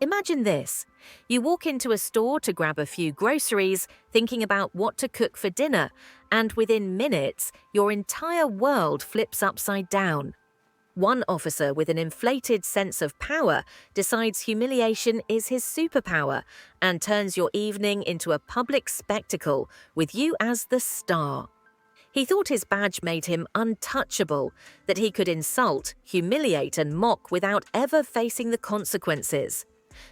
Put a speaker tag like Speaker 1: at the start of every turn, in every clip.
Speaker 1: Imagine this. You walk into a store to grab a few groceries, thinking about what to cook for dinner, and within minutes, your entire world flips upside down. One officer with an inflated sense of power decides humiliation is his superpower and turns your evening into a public spectacle with you as the star. He thought his badge made him untouchable, that he could insult, humiliate, and mock without ever facing the consequences.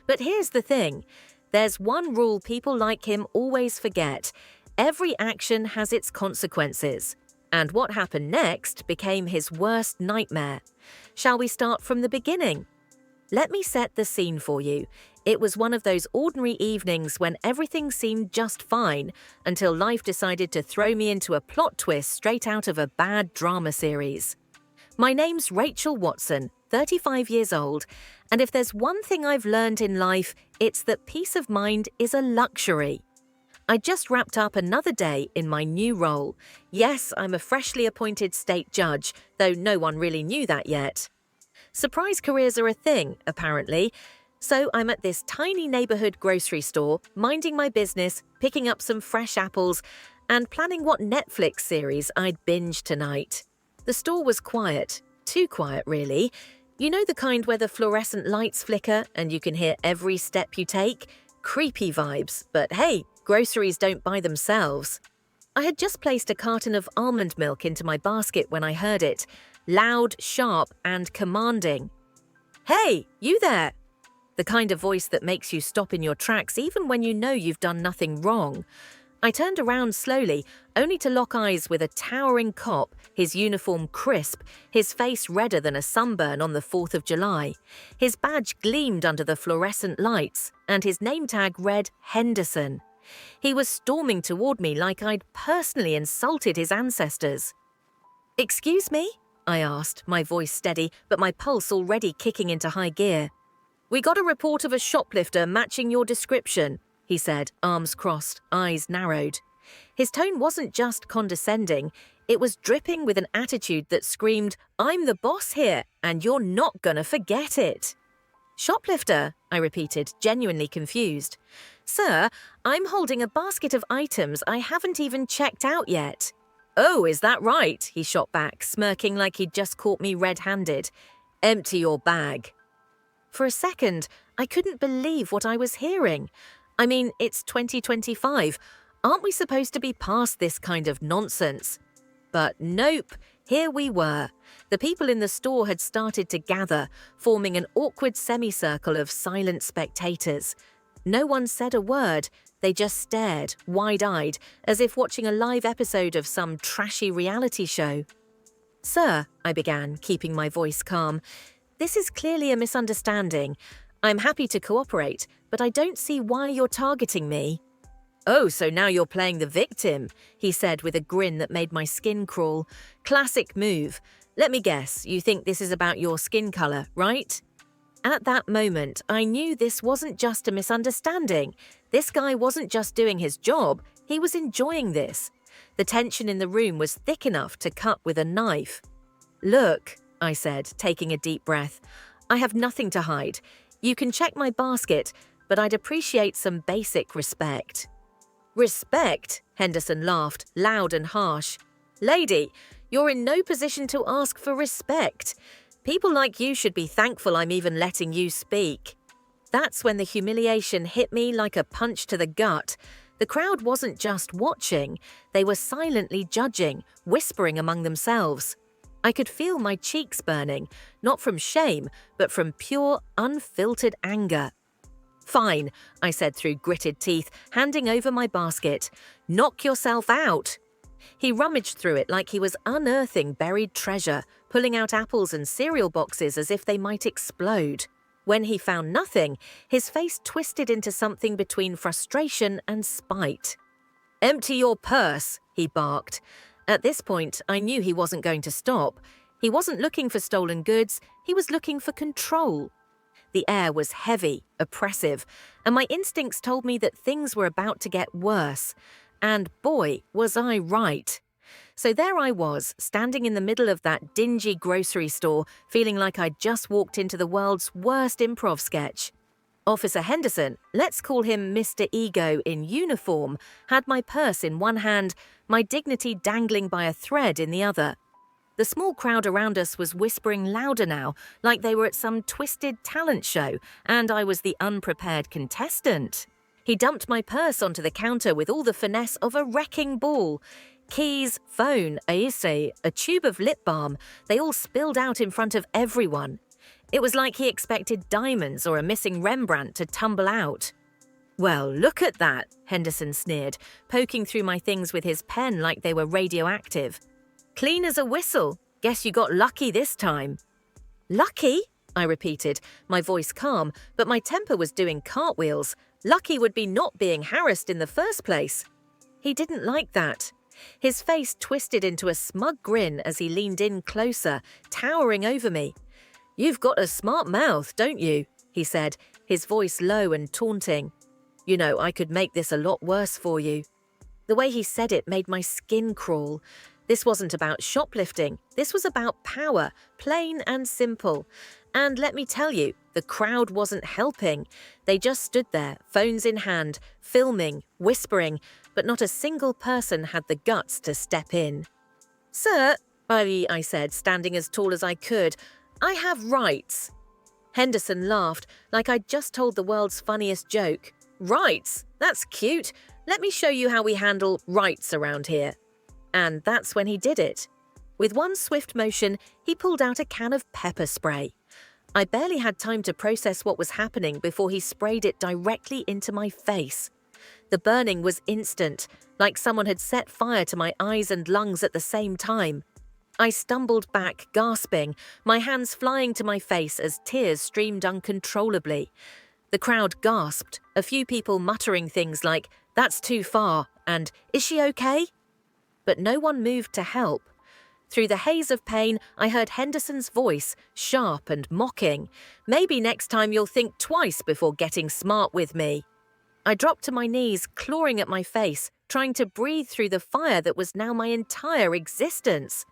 Speaker 1: But here's the thing. There's one rule people like him always forget. Every action has its consequences. And what happened next became his worst nightmare. Shall we start from the beginning? Let me set the scene for you. It was one of those ordinary evenings when everything seemed just fine until life decided to throw me into a plot twist straight out of a bad drama series. My name's Rachel Watson, 35 years old, and if there's one thing I've learned in life, it's that peace of mind is a luxury. I just wrapped up another day in my new role. Yes, I'm a freshly appointed state judge, though no one really knew that yet. Surprise careers are a thing, apparently. So I'm at this tiny neighborhood grocery store, minding my business, picking up some fresh apples, and planning what Netflix series I'd binge tonight. The store was quiet. Too quiet, really. You know the kind where the fluorescent lights flicker and you can hear every step you take? Creepy vibes, but hey, groceries don't buy themselves. I had just placed a carton of almond milk into my basket when I heard it. Loud, sharp, and commanding. "Hey, you there!" The kind of voice that makes you stop in your tracks even when you know you've done nothing wrong. I turned around slowly, only to lock eyes with a towering cop, his uniform crisp, his face redder than a sunburn on the 4th of July. His badge gleamed under the fluorescent lights, and his name tag read Henderson. He was storming toward me like I'd personally insulted his ancestors. "Excuse me?" I asked, my voice steady, but my pulse already kicking into high gear. "We got a report of a shoplifter matching your description," he said, arms crossed, eyes narrowed. His tone wasn't just condescending, it was dripping with an attitude that screamed, "I'm the boss here, and you're not gonna forget it." "Shoplifter?" I repeated, genuinely confused. "Sir, I'm holding a basket of items I haven't even checked out yet." "Oh, is that right?" he shot back, smirking like he'd just caught me red-handed. "Empty your bag." For a second, I couldn't believe what I was hearing. I mean, it's 2025. Aren't we supposed to be past this kind of nonsense? But nope, here we were. The people in the store had started to gather, forming an awkward semicircle of silent spectators. No one said a word. They just stared, wide-eyed, as if watching a live episode of some trashy reality show. "Sir," I began, keeping my voice calm, "this is clearly a misunderstanding. I'm happy to cooperate, but I don't see why you're targeting me." "Oh, so now you're playing the victim," he said with a grin that made my skin crawl. "Classic move. Let me guess, you think this is about your skin color, right?" At that moment, I knew this wasn't just a misunderstanding. This guy wasn't just doing his job, he was enjoying this. The tension in the room was thick enough to cut with a knife. "Look," I said, taking a deep breath, "I have nothing to hide. You can check my basket, but I'd appreciate some basic respect." "Respect?" Henderson laughed, loud and harsh. "Lady, you're in no position to ask for respect. People like you should be thankful I'm even letting you speak." That's when the humiliation hit me like a punch to the gut. The crowd wasn't just watching, they were silently judging, whispering among themselves. I could feel my cheeks burning, not from shame, but from pure, unfiltered anger. "Fine," I said through gritted teeth, handing over my basket. "Knock yourself out." He rummaged through it like he was unearthing buried treasure, pulling out apples and cereal boxes as if they might explode. When he found nothing, his face twisted into something between frustration and spite. "Empty your purse," he barked. At this point, I knew he wasn't going to stop. He wasn't looking for stolen goods, he was looking for control. The air was heavy, oppressive, and my instincts told me that things were about to get worse. And boy, was I right. So there I was, standing in the middle of that dingy grocery store, feeling like I'd just walked into the world's worst improv sketch. Officer Henderson, let's call him Mr. Ego in uniform, had my purse in one hand, my dignity dangling by a thread in the other. The small crowd around us was whispering louder now, like they were at some twisted talent show, and I was the unprepared contestant. He dumped my purse onto the counter with all the finesse of a wrecking ball. Keys, phone, aise, a tube of lip balm, they all spilled out in front of everyone. It was like he expected diamonds or a missing Rembrandt to tumble out. "Well, look at that," Henderson sneered, poking through my things with his pen like they were radioactive. "Clean as a whistle. Guess you got lucky this time." "Lucky?" I repeated, my voice calm, but my temper was doing cartwheels. Lucky would be not being harassed in the first place. He didn't like that. His face twisted into a smug grin as he leaned in closer, towering over me. "You've got a smart mouth, don't you?" he said, his voice low and taunting. "You know, I could make this a lot worse for you." The way he said it made my skin crawl. This wasn't about shoplifting. This was about power, plain and simple. And let me tell you, the crowd wasn't helping. They just stood there, phones in hand, filming, whispering, but not a single person had the guts to step in. "Sir," I said, standing as tall as I could, "I have rights." Henderson laughed, like I'd just told the world's funniest joke. "Rights? That's cute. Let me show you how we handle rights around here." And that's when he did it. With one swift motion, he pulled out a can of pepper spray. I barely had time to process what was happening before he sprayed it directly into my face. The burning was instant, like someone had set fire to my eyes and lungs at the same time. I stumbled back, gasping, my hands flying to my face as tears streamed uncontrollably. The crowd gasped, a few people muttering things like, "That's too far," and "Is she okay?" But no one moved to help. Through the haze of pain, I heard Henderson's voice, sharp and mocking. "Maybe next time you'll think twice before getting smart with me." I dropped to my knees, clawing at my face, trying to breathe through the fire that was now my entire existence.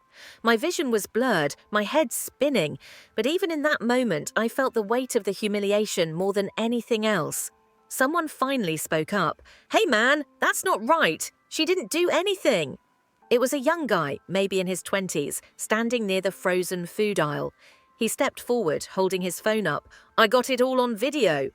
Speaker 1: My vision was blurred, my head spinning, but even in that moment, I felt the weight of the humiliation more than anything else. Someone finally spoke up. "Hey man, that's not right. She didn't do anything." It was a young guy, maybe in his 20s, standing near the frozen food aisle. He stepped forward, holding his phone up. "I got it all on video."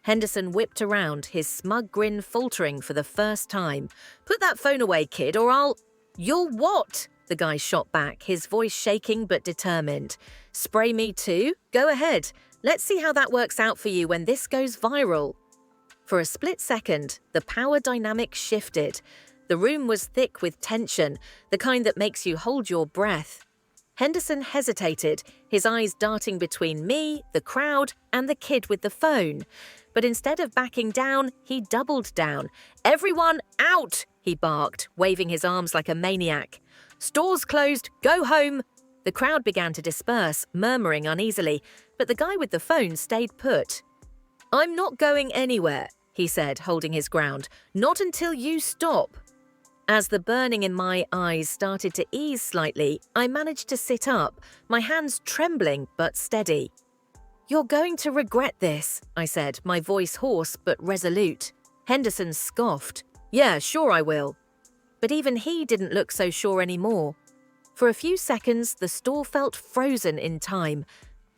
Speaker 1: Henderson whipped around, his smug grin faltering for the first time. "Put that phone away, kid, or I'll—" "You're what?" the guy shot back, his voice shaking but determined. "Spray me too? Go ahead. Let's see how that works out for you when this goes viral." For a split second, the power dynamic shifted. The room was thick with tension, the kind that makes you hold your breath. Henderson hesitated, his eyes darting between me, the crowd, and the kid with the phone. But instead of backing down, he doubled down. "Everyone out!" he barked, waving his arms like a maniac. "Stores closed, go home!" The crowd began to disperse, murmuring uneasily, but the guy with the phone stayed put. "I'm not going anywhere," he said, holding his ground. "Not until you stop." As the burning in my eyes started to ease slightly, I managed to sit up, my hands trembling but steady. "You're going to regret this," I said, my voice hoarse but resolute. Henderson scoffed. "Yeah, sure I will." But even he didn't look so sure anymore. For a few seconds, the store felt frozen in time.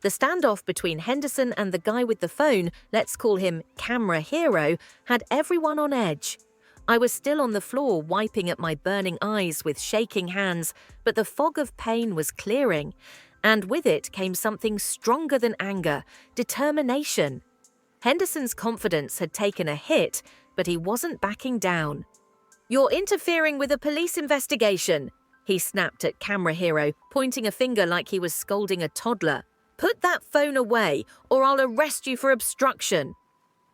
Speaker 1: The standoff between Henderson and the guy with the phone, let's call him Camera Hero, had everyone on edge. I was still on the floor wiping at my burning eyes with shaking hands, but the fog of pain was clearing, and with it came something stronger than anger, determination. Henderson's confidence had taken a hit, but he wasn't backing down. "You're interfering with a police investigation," he snapped at Camera Hero, pointing a finger like he was scolding a toddler. "Put that phone away, or I'll arrest you for obstruction."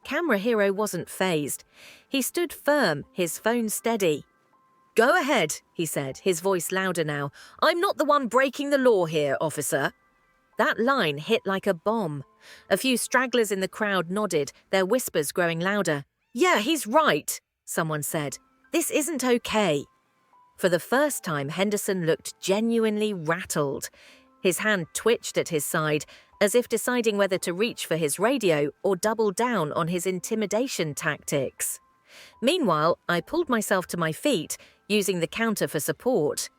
Speaker 1: Camera Hero wasn't fazed. He stood firm, his phone steady. "Go ahead," he said, his voice louder now. "I'm not the one breaking the law here, officer." That line hit like a bomb. A few stragglers in the crowd nodded, their whispers growing louder. "Yeah, he's right," someone said. "This isn't okay." For the first time, Henderson looked genuinely rattled. His hand twitched at his side, as if deciding whether to reach for his radio or double down on his intimidation tactics. Meanwhile, I pulled myself to my feet, using the counter for support.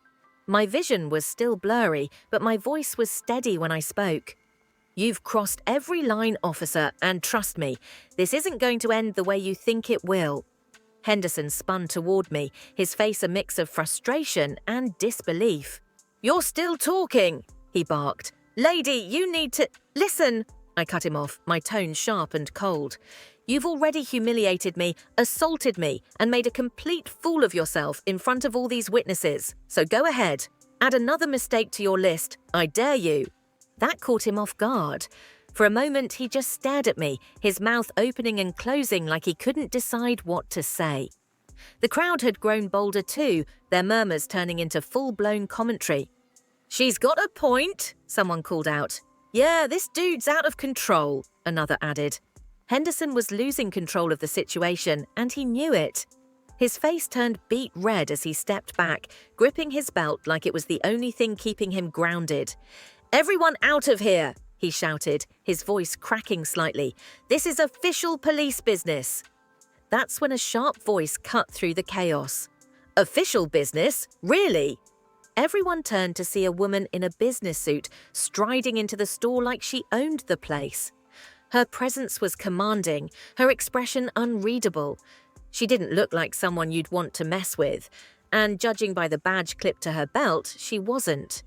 Speaker 1: My vision was still blurry, but my voice was steady when I spoke. "You've crossed every line, officer, and trust me, this isn't going to end the way you think it will." Henderson spun toward me, his face a mix of frustration and disbelief. "You're still talking," he barked. "Lady, you need to— Listen!" I cut him off, my tone sharp and cold. "You've already humiliated me, assaulted me, and made a complete fool of yourself in front of all these witnesses. So go ahead. Add another mistake to your list. I dare you." That caught him off guard. For a moment, he just stared at me, his mouth opening and closing like he couldn't decide what to say. The crowd had grown bolder too, their murmurs turning into full-blown commentary. "She's got a point," someone called out. "Yeah, this dude's out of control," another added. Henderson was losing control of the situation, and he knew it. His face turned beet red as he stepped back, gripping his belt like it was the only thing keeping him grounded. "Everyone out of here!" he shouted, his voice cracking slightly. "This is official police business." That's when a sharp voice cut through the chaos. "Official business? Really?" Everyone turned to see a woman in a business suit striding into the store like she owned the place. Her presence was commanding, her expression unreadable. She didn't look like someone you'd want to mess with, and judging by the badge clipped to her belt, she wasn't.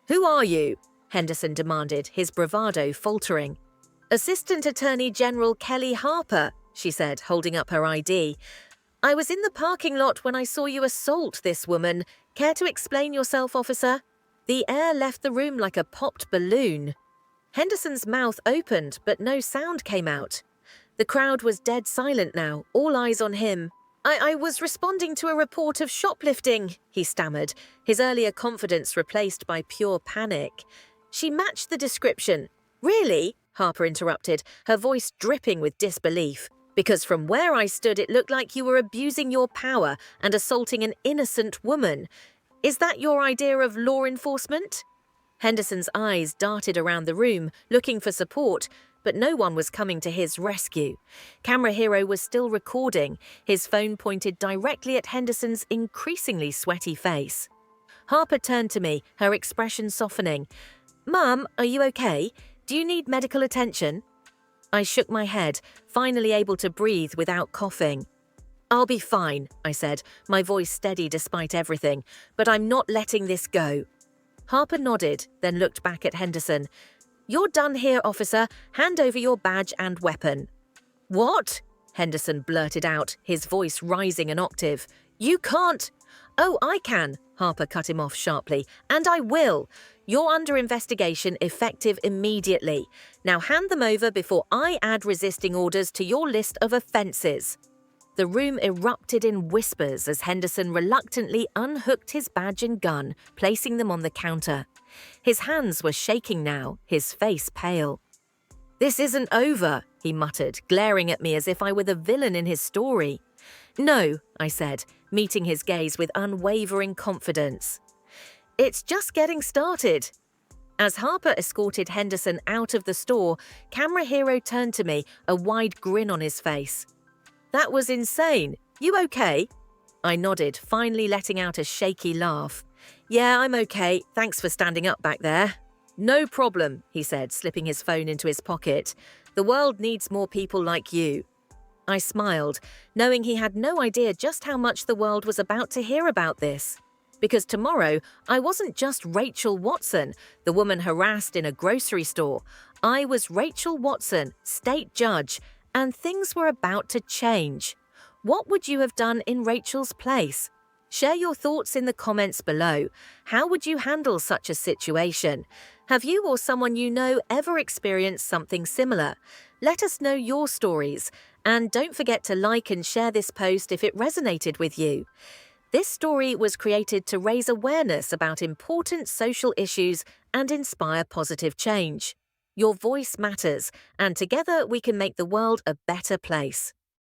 Speaker 1: "Who are you?" Henderson demanded, his bravado faltering. "Assistant Attorney General Kelly Harper," she said, holding up her ID. "I was in the parking lot when I saw you assault this woman. Care to explain yourself, officer?" The air left the room like a popped balloon. Henderson's mouth opened, but no sound came out. The crowd was dead silent now, all eyes on him. I was responding to a report of shoplifting," he stammered, his earlier confidence replaced by pure panic. "She matched the description." "Really?" Harper interrupted, her voice dripping with disbelief. "Because from where I stood it looked like you were abusing your power and assaulting an innocent woman. Is that your idea of law enforcement?" Henderson's eyes darted around the room, looking for support, but no one was coming to his rescue. Camera Hero was still recording, his phone pointed directly at Henderson's increasingly sweaty face. Harper turned to me, her expression softening. "Mum, are you okay? Do you need medical attention?" I shook my head, finally able to breathe without coughing. "I'll be fine," I said, my voice steady despite everything, "but I'm not letting this go." Harper nodded, then looked back at Henderson. "You're done here, officer. Hand over your badge and weapon." "What?" Henderson blurted out, his voice rising an octave. "You can't—" "Oh, I can," Harper cut him off sharply. "And I will. You're under investigation, effective immediately. Now hand them over before I add resisting orders to your list of offences." The room erupted in whispers as Henderson reluctantly unhooked his badge and gun, placing them on the counter. His hands were shaking now, his face pale. "This isn't over," he muttered, glaring at me as if I were the villain in his story. "No," I said, meeting his gaze with unwavering confidence. "It's just getting started." As Harper escorted Henderson out of the store, Camera Hero turned to me, a wide grin on his face. "That was insane. You okay?" I nodded, finally letting out a shaky laugh. "Yeah, I'm okay. Thanks for standing up back there." "No problem," he said, slipping his phone into his pocket. "The world needs more people like you." I smiled, knowing he had no idea just how much the world was about to hear about this. Because tomorrow, I wasn't just Rachel Watson, the woman harassed in a grocery store. I was Rachel Watson, state judge, and things were about to change. What would you have done in Rachel's place? Share your thoughts in the comments below. How would you handle such a situation? Have you or someone you know ever experienced something similar? Let us know your stories, and don't forget to like and share this post if it resonated with you. This story was created to raise awareness about important social issues and inspire positive change. Your voice matters, and together we can make the world a better place.